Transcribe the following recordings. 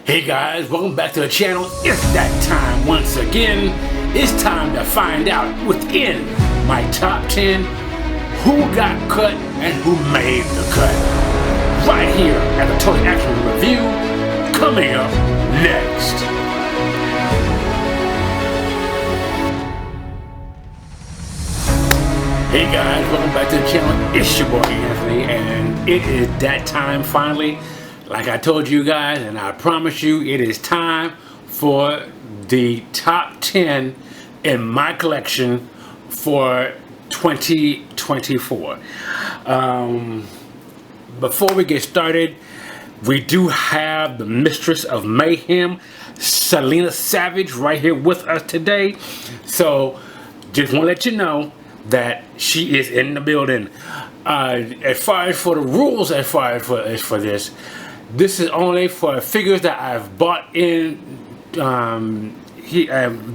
Hey guys, welcome back to the channel. It's that time once again. It's time to find out within my top 10 who got cut and who made the cut. Right here at the Torii Action Review, coming up next. Hey guys, welcome back to the channel. It's your boy Anthony, and it is that time finally. Like I told you guys, and I promise you, it is time for the top 10 in my collection for 2024. Before we get started, we do have the Mistress of Mayhem, Selena Savage, right here with us today. So, just want to let you know that she is in the building. As far as for the rules, as for this is only for figures that I've bought in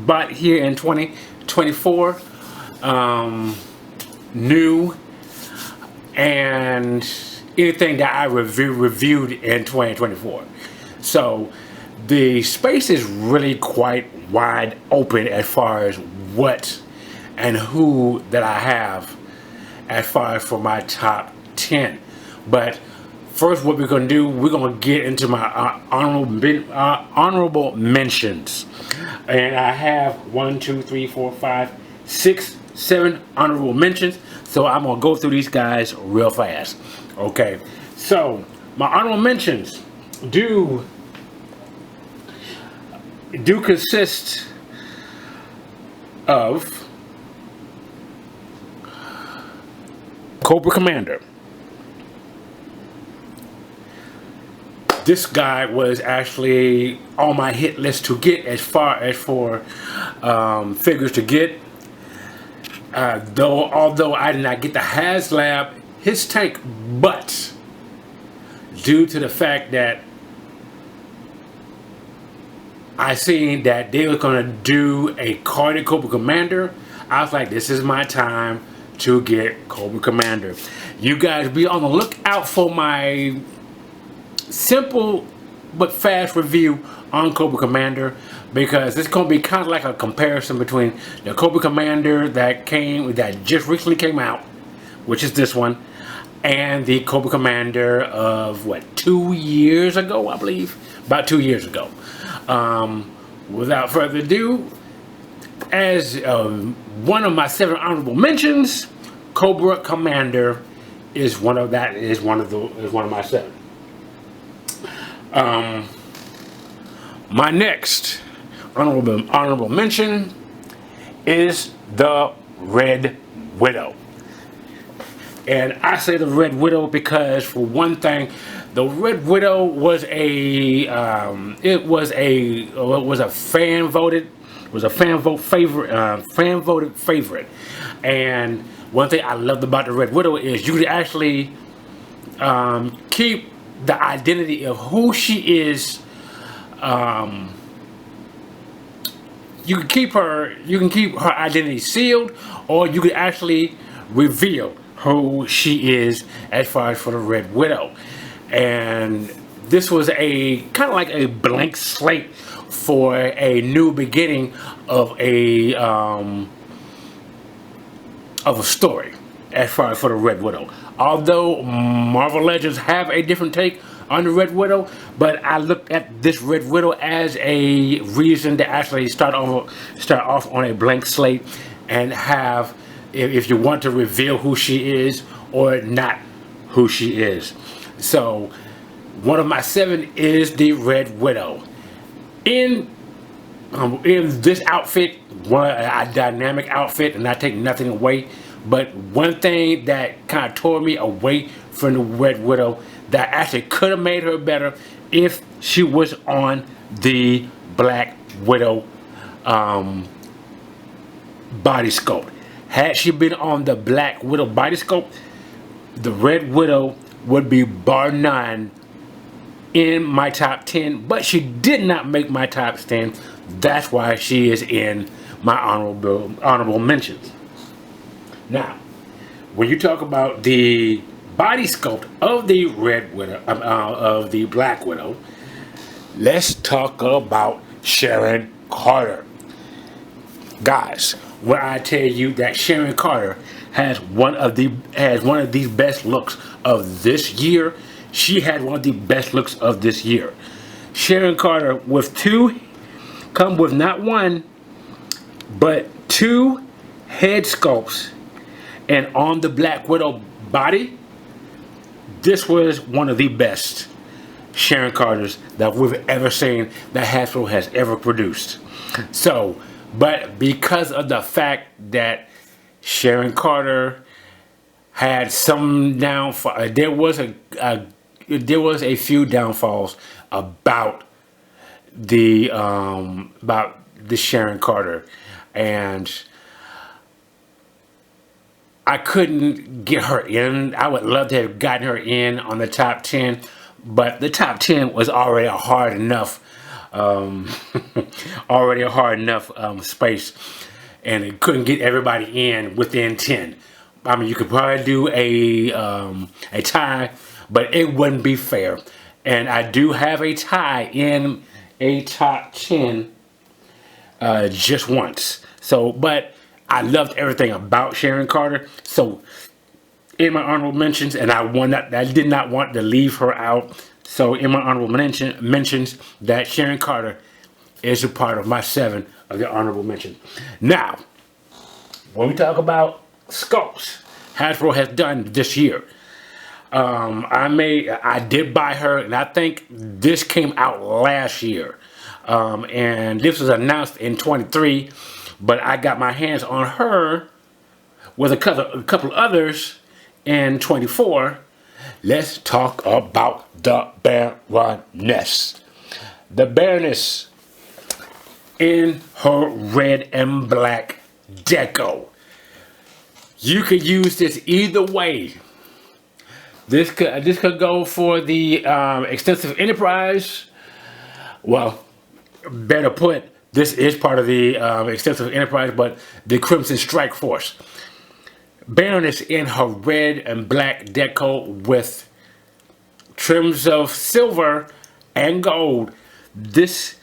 bought here in 2024, new, and anything that I reviewed in 2024. So the space is really quite wide open as far as what and who that I have as far as for my top 10. But first, what we're going to do, we're going to get into my honorable mentions. And I have 1, 2, 3, 4, 5, 6, 7 honorable mentions. So I'm going to go through these guys real fast. Okay, so my honorable mentions do consist of Cobra Commander. This guy was actually on my hit list to get as far as for figures to get. Although I did not get the HasLab, his tank, but due to the fact that I seen that they were going to do a carded Cobra Commander, I was like, this is my time to get Cobra Commander. You guys be on the lookout for my simple but fast review on Cobra Commander, because it's going to be kind of like a comparison between the Cobra Commander that just recently came out, which is this one, and the Cobra Commander of what, 2 years ago, I believe, about 2 years ago. Without further ado, as one of my 7 honorable mentions, Cobra Commander is one of my 7. My next honorable mention is the Red Widow. And I say the Red Widow because, for one thing, the Red Widow was a fan voted favorite. And one thing I loved about the Red Widow is you could actually keep the identity of who she is. You can keep her identity sealed, or you can actually reveal who she is as far as for the Red Widow. And this was a kind of like a blank slate for a new beginning of a story as far as for the Red Widow. Although Marvel Legends have a different take on the Red Widow, but I looked at this Red Widow as a reason to actually start off on a blank slate and have, if you want to reveal who she is or not who she is. So one of my 7 is the Red Widow. In this outfit, a dynamic outfit, and I take nothing away, but one thing that kind of tore me away from the Red Widow that actually could have made her better if she was on the Black Widow body sculpt. Had she been on the Black Widow body sculpt, the Red Widow would be bar none in my top 10, but she did not make my top 10. That's why she is in my honorable mentions. Now, when you talk about the body sculpt of the Red Widow, of the Black Widow, Let's talk about Sharon Carter. Guys, when I tell you that Sharon Carter has one of the best looks of this year, she had one of the best looks of this year. Sharon Carter come with not one, but two head sculpts, and on the Black Widow body, this was one of the best Sharon Carters that we've ever seen, that Hasbro has ever produced. So, but because of the fact that Sharon Carter had some downfall, there was a few downfalls about the Sharon Carter, and I couldn't get her in. I would love to have gotten her in on the top 10, but the top 10 was already a hard enough space, and it couldn't get everybody in within 10. I mean, you could probably do a tie, but it wouldn't be fair. And I do have a tie in a top 10 just once. So, but I loved everything about Sharon Carter. So, in my honorable mentions, and I did not want to leave her out. So, in my honorable mentions, that Sharon Carter is a part of my 7 of the honorable mentions. Now, when we talk about sculpts Hasbro has done this year, I did buy her, and I think this came out last year, and this was announced in 23, but I got my hands on her with a couple others in 24. Let's talk about the Baroness. The Baroness in her red and black deco. You could use this either way. This could go for the extensive enterprise. Well, better put, this is part of the extensive enterprise, but the Crimson Strike Force. Baroness in her red and black deco with trims of silver and gold. This,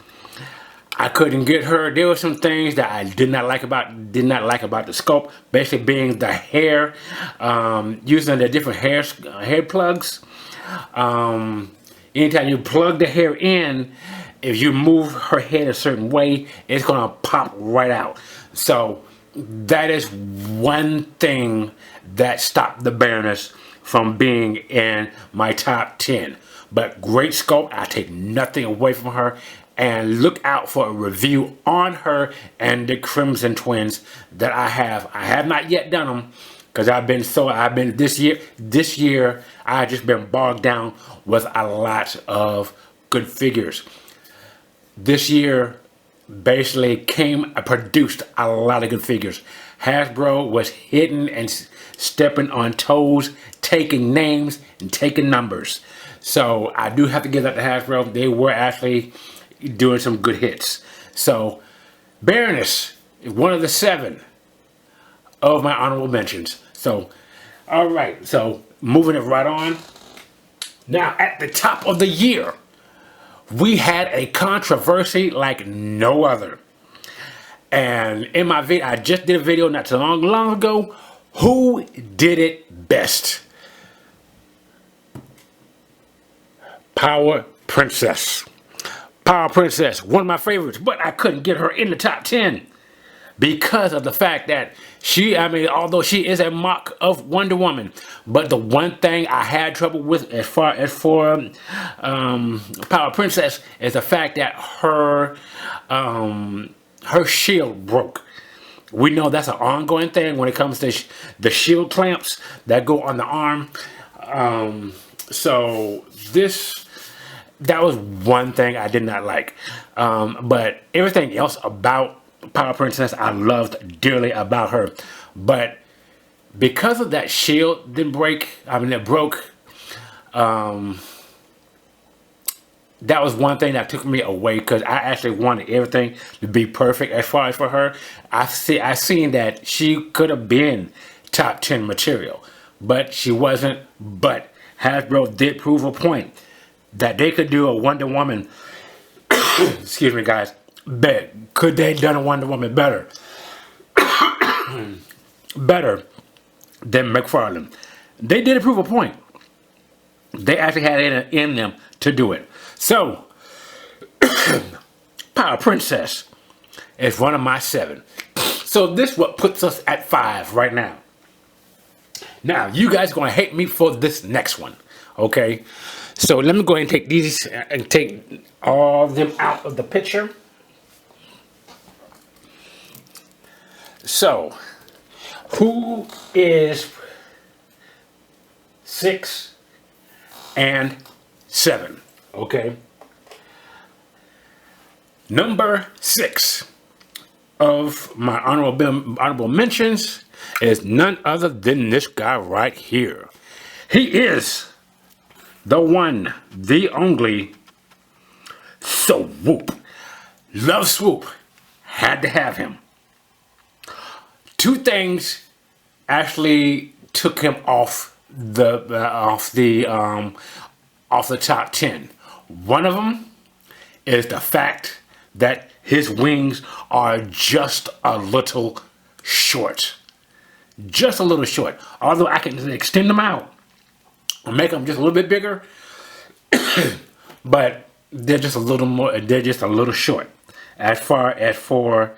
I couldn't get her. There were some things that I did not like about the sculpt. Basically, being the hair, using the different hair plugs. Anytime you plug the hair in, if you move her head a certain way, it's gonna pop right out. So that is one thing that stopped the Baroness from being in my top 10. But great sculpt. I take nothing away from her. And look out for a review on her and the Crimson Twins that I have. I have not yet done them because this year I've just been bogged down with a lot of good figures. This year basically produced a lot of good figures. Hasbro was hitting and stepping on toes, taking names and taking numbers. So I do have to give that to Hasbro. They were actually doing some good hits. So Baroness is one of the 7 of my honorable mentions. So, all right. So moving it right on. Now at the top of the year, we had a controversy like no other. And in my video, I just did a video not too long ago. Who did it best? Power Princess. Power Princess, one of my favorites, but I couldn't get her in the top 10 because of the fact that although she is a mock of Wonder Woman, but the one thing I had trouble with as far as for Power Princess is the fact that her shield broke. We know that's an ongoing thing when it comes to the shield clamps that go on the arm. So that was one thing I did not like. But everything else about Power Princess I loved dearly about her. But because of that shield it broke, that was one thing that took me away because I actually wanted everything to be perfect as far as for her. I seen that she could have been top 10 material, but she wasn't. But Hasbro did prove a point that they could do a Wonder Woman excuse me, guys. Could they have done a Wonder Woman better? Better than McFarlane? They did prove a point. They actually had it in them to do it. So, Power Princess is one of my 7. So this what puts us at 5 right now. Now, you guys are going to hate me for this next one. Okay? So let me go ahead and take these and take all of them out of the picture. So, who is 6 and 7? Okay? Number 6 of my honorable mentions is none other than this guy right here. He is the one, the only Swoop. Love Swoop. Had to have him. 2 things actually took him off the top 10. One of them is the fact that his wings are just a little short. Just a little short. Although I can extend them out or make them just a little bit bigger, but they're just a little more. They're just a little short as far as for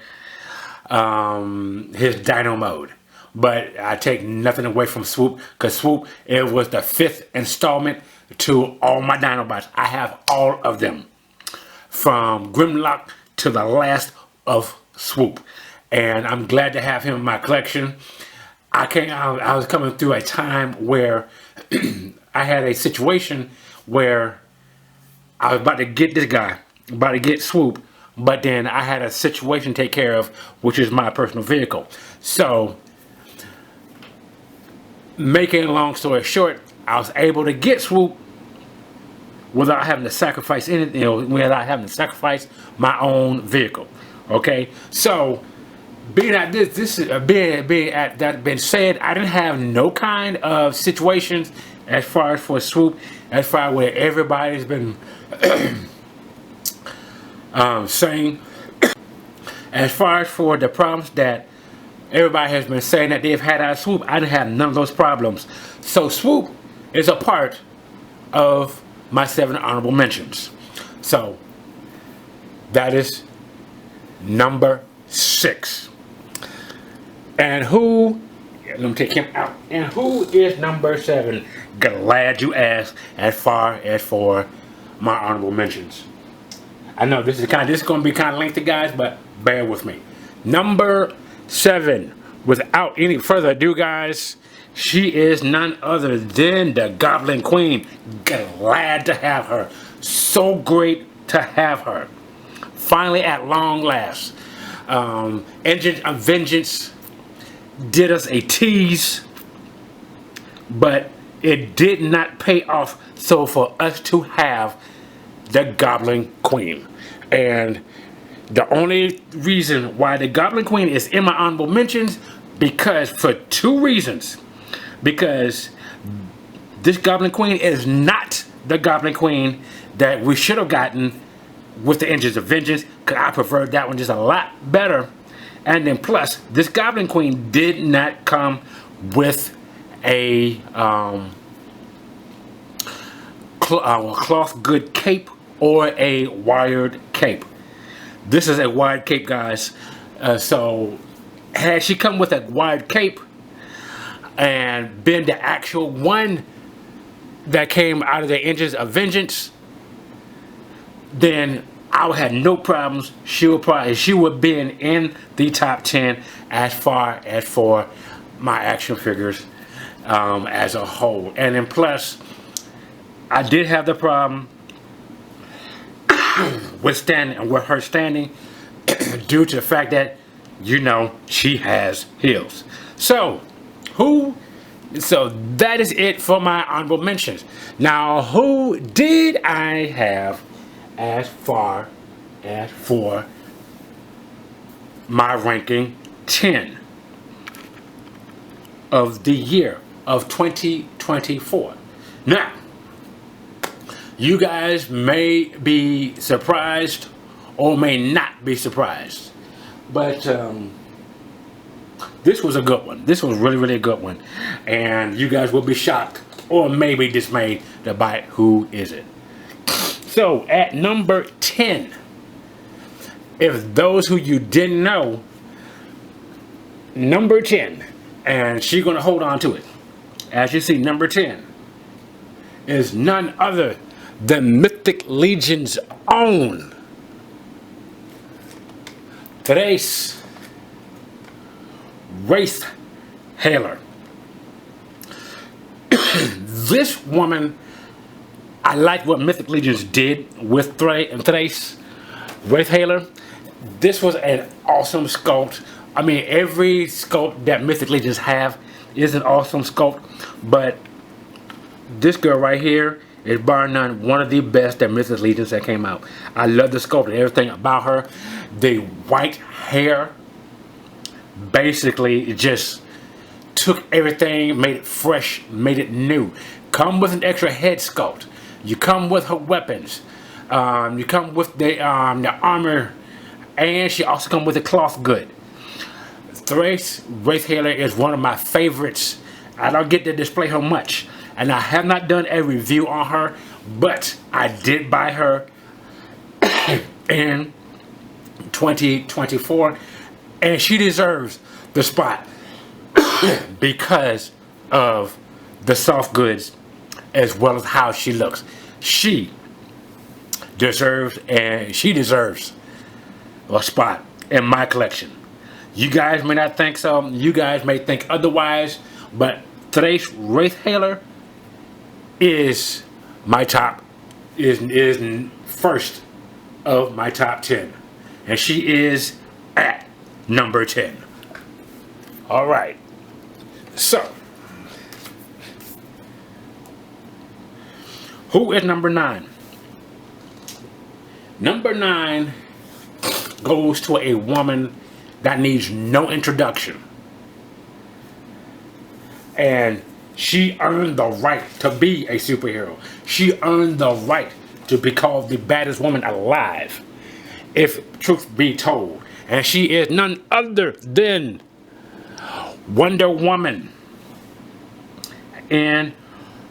his Dino mode. But I take nothing away from Swoop, because Swoop, it was the 5th installment to all my Dinobots. I have all of them, from Grimlock to the last of Swoop, and I'm glad to have him in my collection. I was coming through a time where I had a situation where I was about to get this guy, about to get Swoop, but then I had a situation to take care of, which is my personal vehicle. So, making a long story short, I was able to get Swoop without having to sacrifice anything, without having to sacrifice my own vehicle. Okay, so being at being at that been said, I didn't have no kind of situations as far as for Swoop, as far as where everybody's been saying. As far as for the problems that everybody has been saying that they've had out of Swoop, I didn't have none of those problems. So Swoop is a part of my 7 honorable mentions. So that is number 6. And who, let me take him out. And who is number 7? Glad you asked. As far as for my honorable mentions, I know this is going to be kind of lengthy, guys, but bear with me. Number 7, without any further ado, guys, she is none other than the Goblin Queen. Glad to have her. So great to have her. Finally, at long last. Engine of Vengeance did us a tease, but it did not pay off so for us to have the Goblin Queen. And the only reason why the Goblin Queen is in my honorable mentions, because for 2 reasons. Because this Goblin Queen is not the Goblin Queen that we should have gotten with the Engines of Vengeance, because I preferred that one just a lot better. And then plus, this Goblin Queen did not come with a cloth good cape or a wired cape. This is a wired cape, guys. So had she come with a wired cape and been the actual one that came out of the Engines of Vengeance, then I would have no problems. She would have been in the top 10 as far as for my action figures as a whole. And then plus, I did have the problem with her standing due to the fact that, you know, she has heels. So that is it for my honorable mentions. Now, who did I have as far as for my ranking 10 of the year of 2024? Now, you guys may be surprised or may not be surprised. But this was a good one. This was really, really a good one. And you guys will be shocked or maybe dismayed about who is it. So at number 10, if those who you didn't know, number 10, and she's going to hold on to it. As you see, number 10 is none other than Mythic Legion's own Torii Action. This woman, I like what Mythic Legions did with Torii Action. This was an awesome sculpt. I mean, every sculpt that Mythic Legions have is an awesome sculpt, but this girl right here is bar none one of the best that Mythic Legions that came out. I love the sculpt and everything about her. The white hair basically just took everything, made it fresh, made it new. Come with an extra head sculpt. You come with her weapons. You come with the armor, and she also comes with the cloth good. Torii Action is one of my favorites. I don't get to display her much, and I have not done a review on her, but I did buy her in 2024, and she deserves the spot because of the soft goods as well as how she looks. She deserves a spot in my collection. You guys may not think so. You guys may think otherwise, but Torii Action is my top, is first of my top 10, and she is at number 10. All right. So, who is number 9? Number 9 goes to a woman that needs no introduction. And she earned the right to be a superhero. She earned the right to be called the baddest woman alive, if truth be told. And she is none other than Wonder Woman in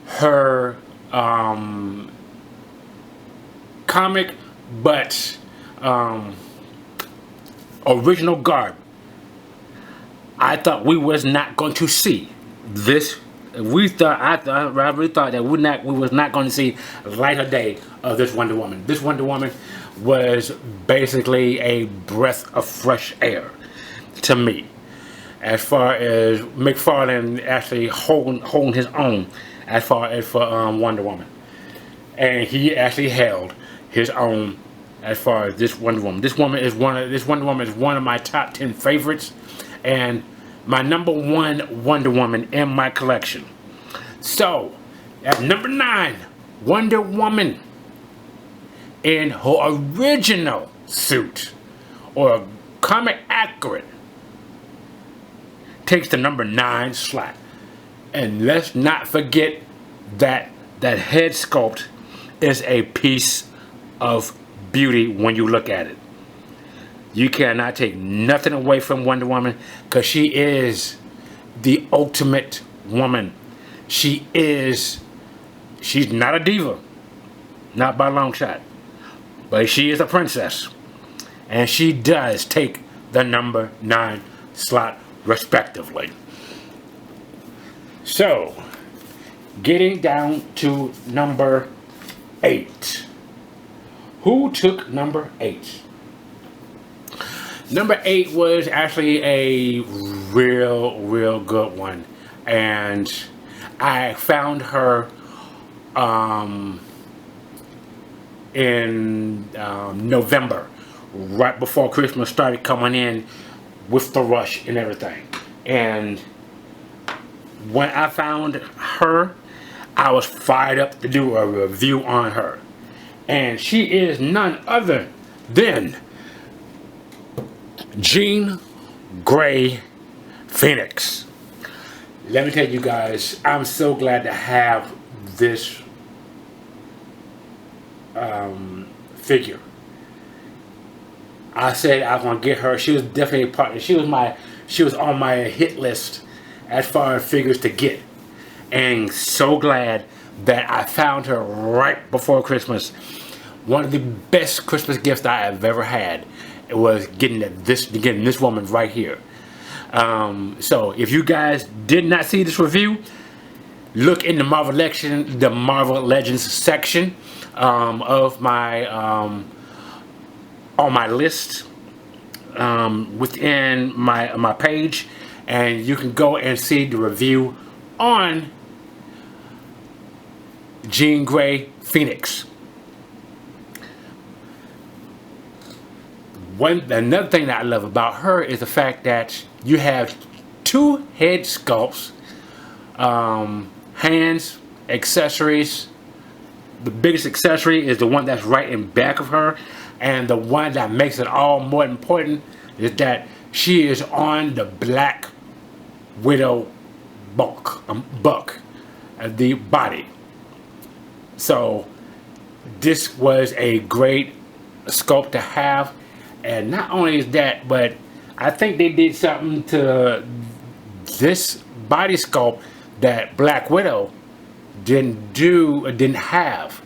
her comic, but original garb. I thought we was not going to see this. I really thought that we was not going to see light of day of this Wonder Woman. This Wonder Woman was basically a breath of fresh air to me, as far as McFarlane actually holding his own as far as for Wonder Woman, and he actually held his own as far as this Wonder Woman. This Wonder Woman is one of my top 10 favorites, and my number 1 Wonder Woman in my collection. So, at number 9, Wonder Woman in her original suit, or comic accurate, takes the number 9 slot. And let's not forget that that head sculpt is a piece of beauty when you look at it. You cannot take nothing away from Wonder Woman, because she is the ultimate woman. She's not a diva, not by a long shot, but she is a princess, and she does take the number 9 slot respectively. So, getting down to number 8. Who took number 8? Number 8 was actually a real good one, and I found her in November, right before Christmas started coming in with the rush and everything. And when I found her, I was fired up to do a review on her. And she is none other than Jean Grey Phoenix. Let me tell you guys, I'm so glad to have this figure. I said I was gonna get her. She was definitely a partner. She was on my hit list as far as figures to get, and so glad that I found her right before Christmas. One of the best Christmas gifts I have ever had. It was getting this woman right here. So if you guys did not see this review, look in the Marvel Legends section of my on my list within my page, and you can go and see the review on Jean Grey Phoenix. Another thing that I love about her is the fact that you have two head sculpts, hands, accessories. The biggest accessory is the one that's right in back of her, and the one that makes it all more important is that she is on the Black Widow buck, the body. So this was a great sculpt to have, and not only is that, but I think they did something to this body sculpt that Black Widow didn't have,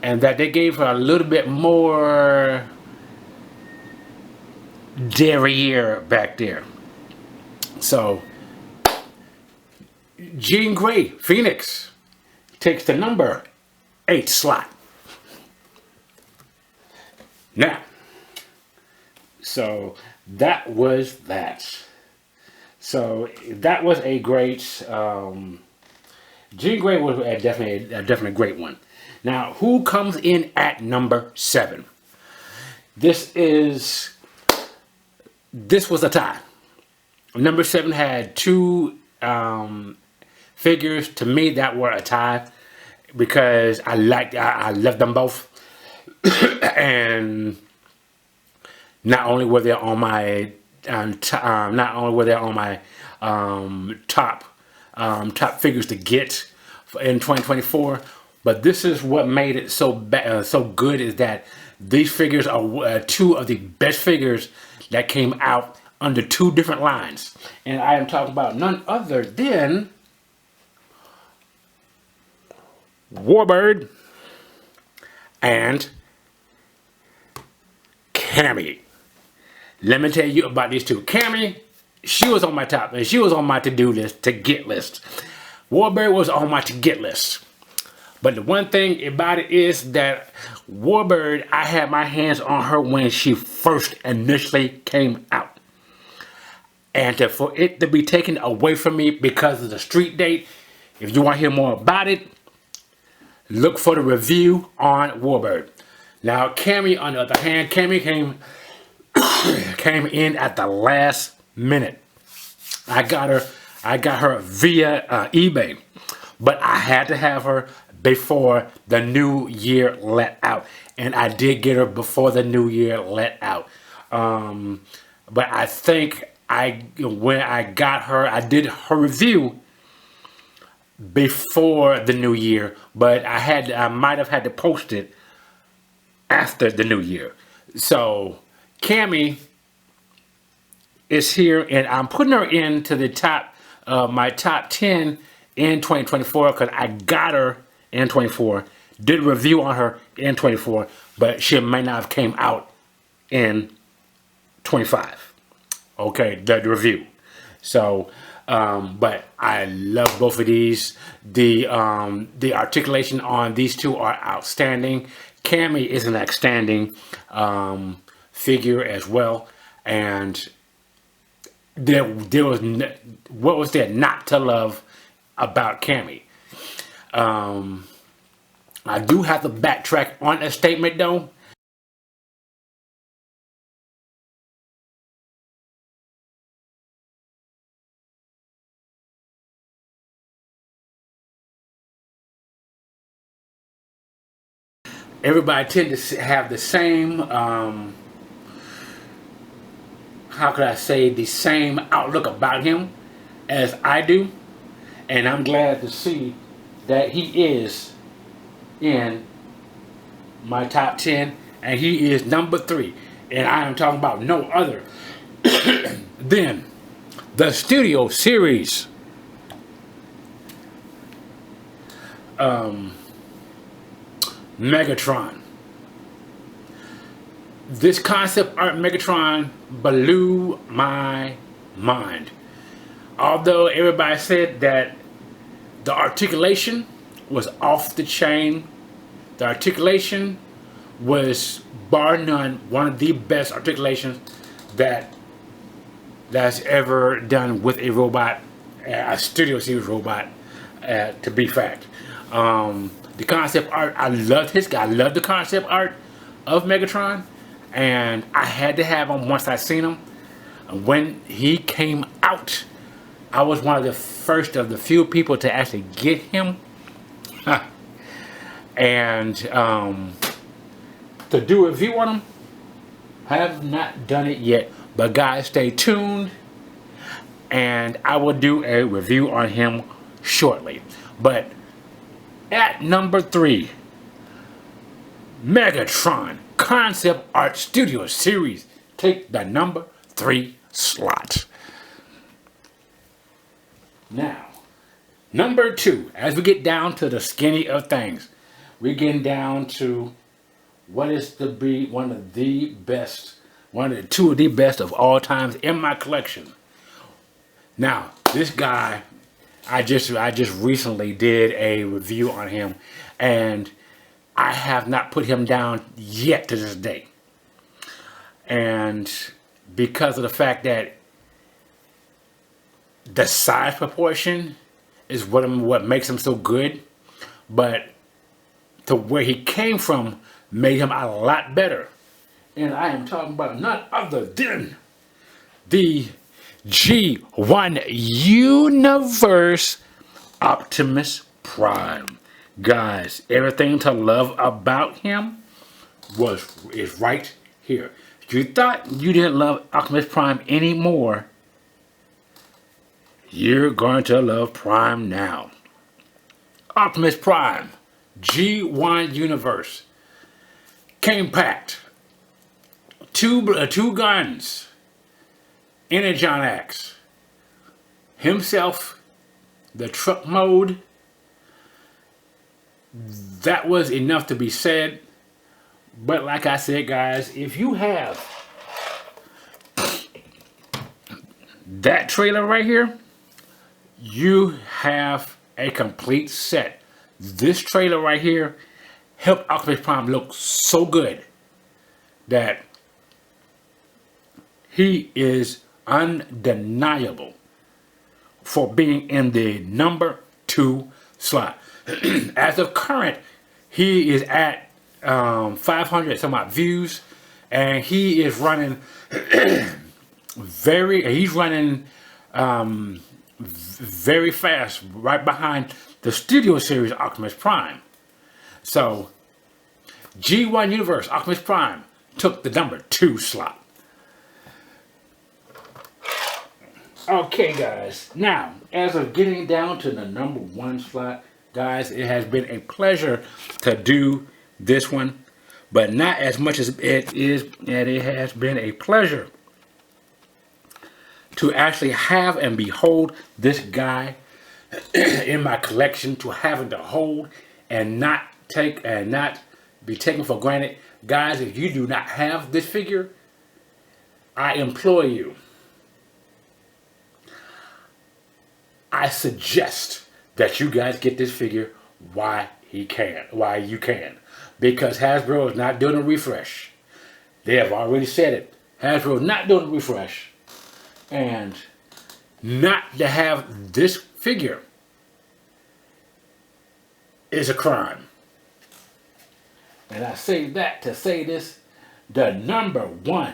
and that they gave her a little bit more derriere back there. So Jean Grey Phoenix takes the number 8 slot. Now, so that was that. So that was a great Jean Grey was definitely a great one. Now, who comes in at number 7? This was a tie. Number 7 had two figures to me that were a tie because I loved them both, and not only were they on my top figures to get in 2024, but this is what made it so good, is that these figures are two of the best figures that came out under two different lines, and I am talking about none other than Warbird and Cammy. Let me tell you about these two. Cammy, she was on my top, and she was on my to-do list, to-get list. Warbird was on my to-get list. But the one thing about it is that Warbird, I had my hands on her when she first initially came out. And for it to be taken away from me because of the street date, if you want to hear more about it, look for the review on Warbird. Now, Cammy, on the other hand, Cammy came in at the last minute. I got her via eBay, but I had to have her before the new year let out, and I did get her before the new year let out. But I think when I got her, I did her review before the new year, but I might have had to post it after the new year. So Cammy is here, and I'm putting her into the top, my top 10 in 2024, because I got her in 24, did a review on her in 24, but she may not have came out in 25. Okay, the review. So, but I love both of these. The articulation on these two are outstanding. Cammy is an outstanding figure as well, and there was what was there not to love about Cammy? I do have to backtrack on a statement though. Everybody tend to have the same, how could I say, the same outlook about him as I do. And I'm glad to see that he is in my top 10, and he is number 3. And I am talking about no other than the Studio Series Megatron. This concept art Megatron blew my mind. Although everybody said that the articulation was off the chain, the articulation was bar none one of the best articulations that's ever done with a robot, a Studio Series robot, to be fact. The concept art, I loved the concept art of Megatron, and I had to have him once I seen him. When he came out, I was one of the first of the few people to actually get him. And to do a review on him, have not done it yet. But guys, stay tuned, and I will do a review on him shortly. But at number 3, Megatron Concept Art Studio Series. Take the number 3 slot. Now, number 2, as we get down to the skinny of things, we're getting down to what is to be one of the best, two of the best of all times in my collection. Now, this guy, I just recently did a review on him, and I have not put him down yet to this day. And because of the fact that the size proportion is what makes him so good, but to where he came from made him a lot better. And I am talking about none other than the G1 Universe Optimus Prime. Guys, everything to love about him is right here. If you thought you didn't love Optimus Prime anymore, you're going to love Prime now. Optimus Prime, G1 Universe, came packed. Two guns, Energon Axe, himself, the truck mode. That was enough to be said. But like I said, guys, if you have that trailer right here, you have a complete set. This trailer right here helped Optimus Prime look so good that he is undeniable for being in the number 2 slot. As of current, he is at 500 some odd views, and he is running very fast, right behind the Studio Series Optimus Prime. So G1 Universe Optimus Prime took the number 2 slot. Okay, guys, now as of getting down to the number 1 slot, guys, it has been a pleasure to do this one, but not as much as it has been a pleasure to actually have and behold this guy in my collection, to having to hold and not be taken for granted. Guys, if you do not have this figure, I implore you, I suggest that you guys get this figure while you can, because Hasbro is not doing a refresh. They have already said it. Hasbro is not doing a refresh, and not to have this figure is a crime. And I say that to say this: the number 1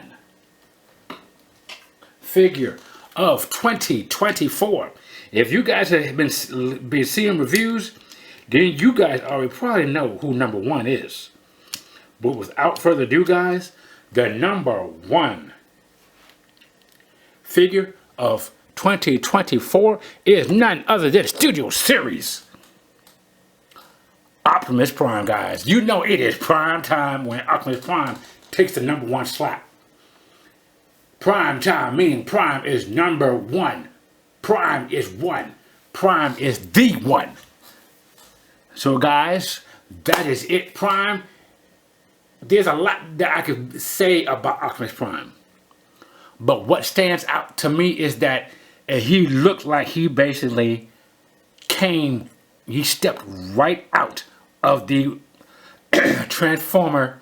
figure of 2024. If you guys have been seeing reviews, then you guys already probably know who number 1 is. But without further ado, guys, the number 1 figure of 2024 is none other than Studio Series Optimus Prime, guys. You know it is prime time when Optimus Prime takes the number 1 slot. Prime time, meaning prime is number one. Prime is one. Prime is the one. So guys, that is it, Prime. There's a lot that I could say about Optimus Prime. But what stands out to me is that he looked like he basically he stepped right out of the Transformer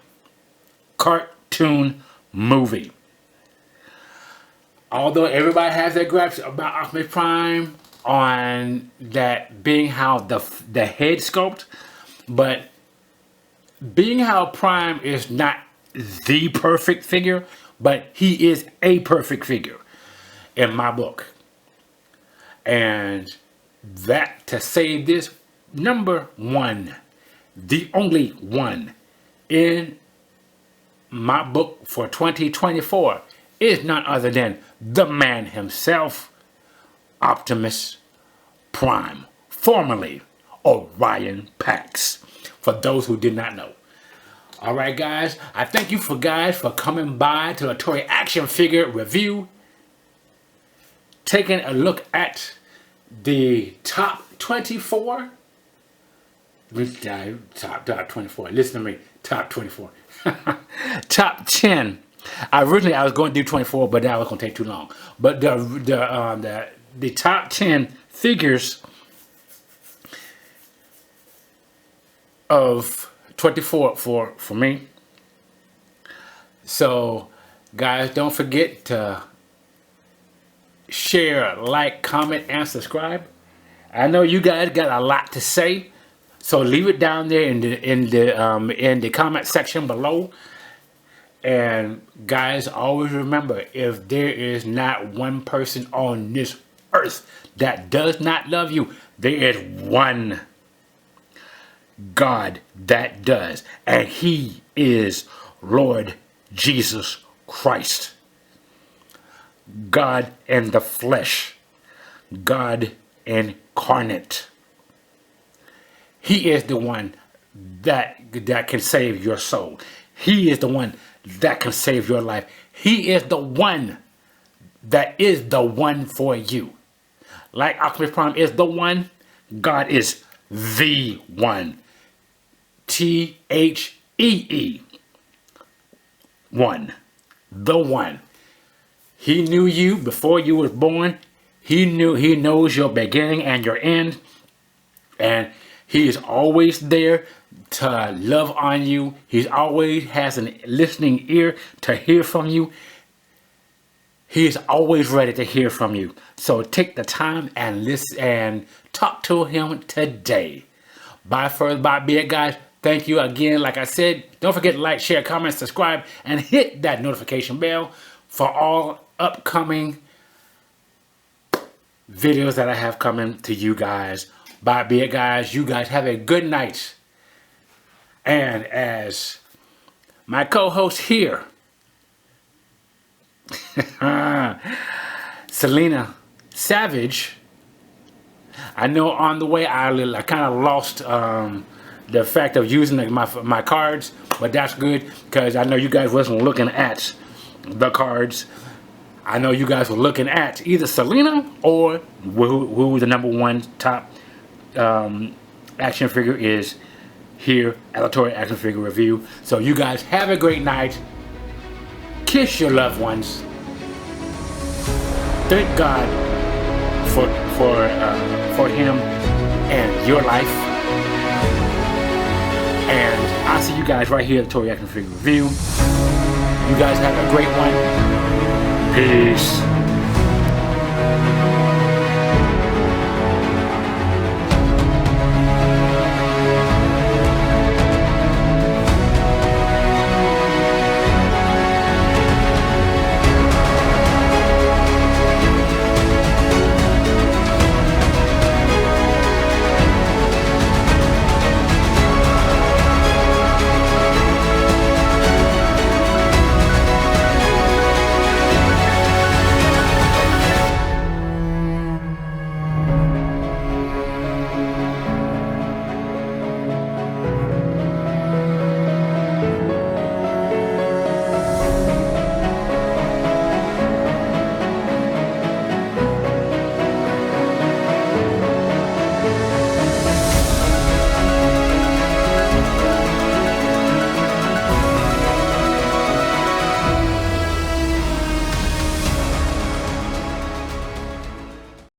cartoon movie. Although everybody has their gripes about Optimus Prime on that being how the head sculpt, but being how Prime is not the perfect figure, but he is a perfect figure in my book. And that to say this, number one, the only one in my book for 2024 is none other than the man himself, Optimus Prime, formerly Orion Pax, for those who did not know. Alright guys, I thank you for coming by to the Torii Action Figure review, taking a look at the top 24. Top 24. Listen to me. Top 24. Top 10. Originally I was going to do 24, but that was going to take too long. But the top 10 figures of 24 for me. So guys, don't forget to share, like, comment, and subscribe. I know you guys got a lot to say, so leave it down there in the comment section below. And guys, always remember, if there is not one person on this earth that does not love you, there is one God that does, and he is Lord Jesus Christ. God in the flesh, God incarnate. He is the one that can save your soul. He is the one that can save your life. He is the one that is the one for you. Like Optimus Prime is the one, God is the one. T-H-E-E. One. The one. He knew you before you was born. He knows your beginning and your end. And he is always there to love on you. He always has a listening ear to hear from you. He is always ready to hear from you. So take the time and listen and talk to him today. Bye first, bye be it, guys. Thank you again. Like I said, don't forget to like, share, comment, subscribe, and hit that notification bell for all upcoming videos that I have coming to you guys. Bye be it, guys. You guys have a good night. And as my co-host here, Selena Savage, I know on the way I kind of lost the fact of using my cards, but that's good because I know you guys wasn't looking at the cards. I know you guys were looking at either Selena or who the number one top action figure is here at the Torii Action Figure Review. So you guys have a great night. Kiss your loved ones. Thank God for him and your life. And I'll see you guys right here at the Torii Action Figure Review. You guys have a great one. Peace.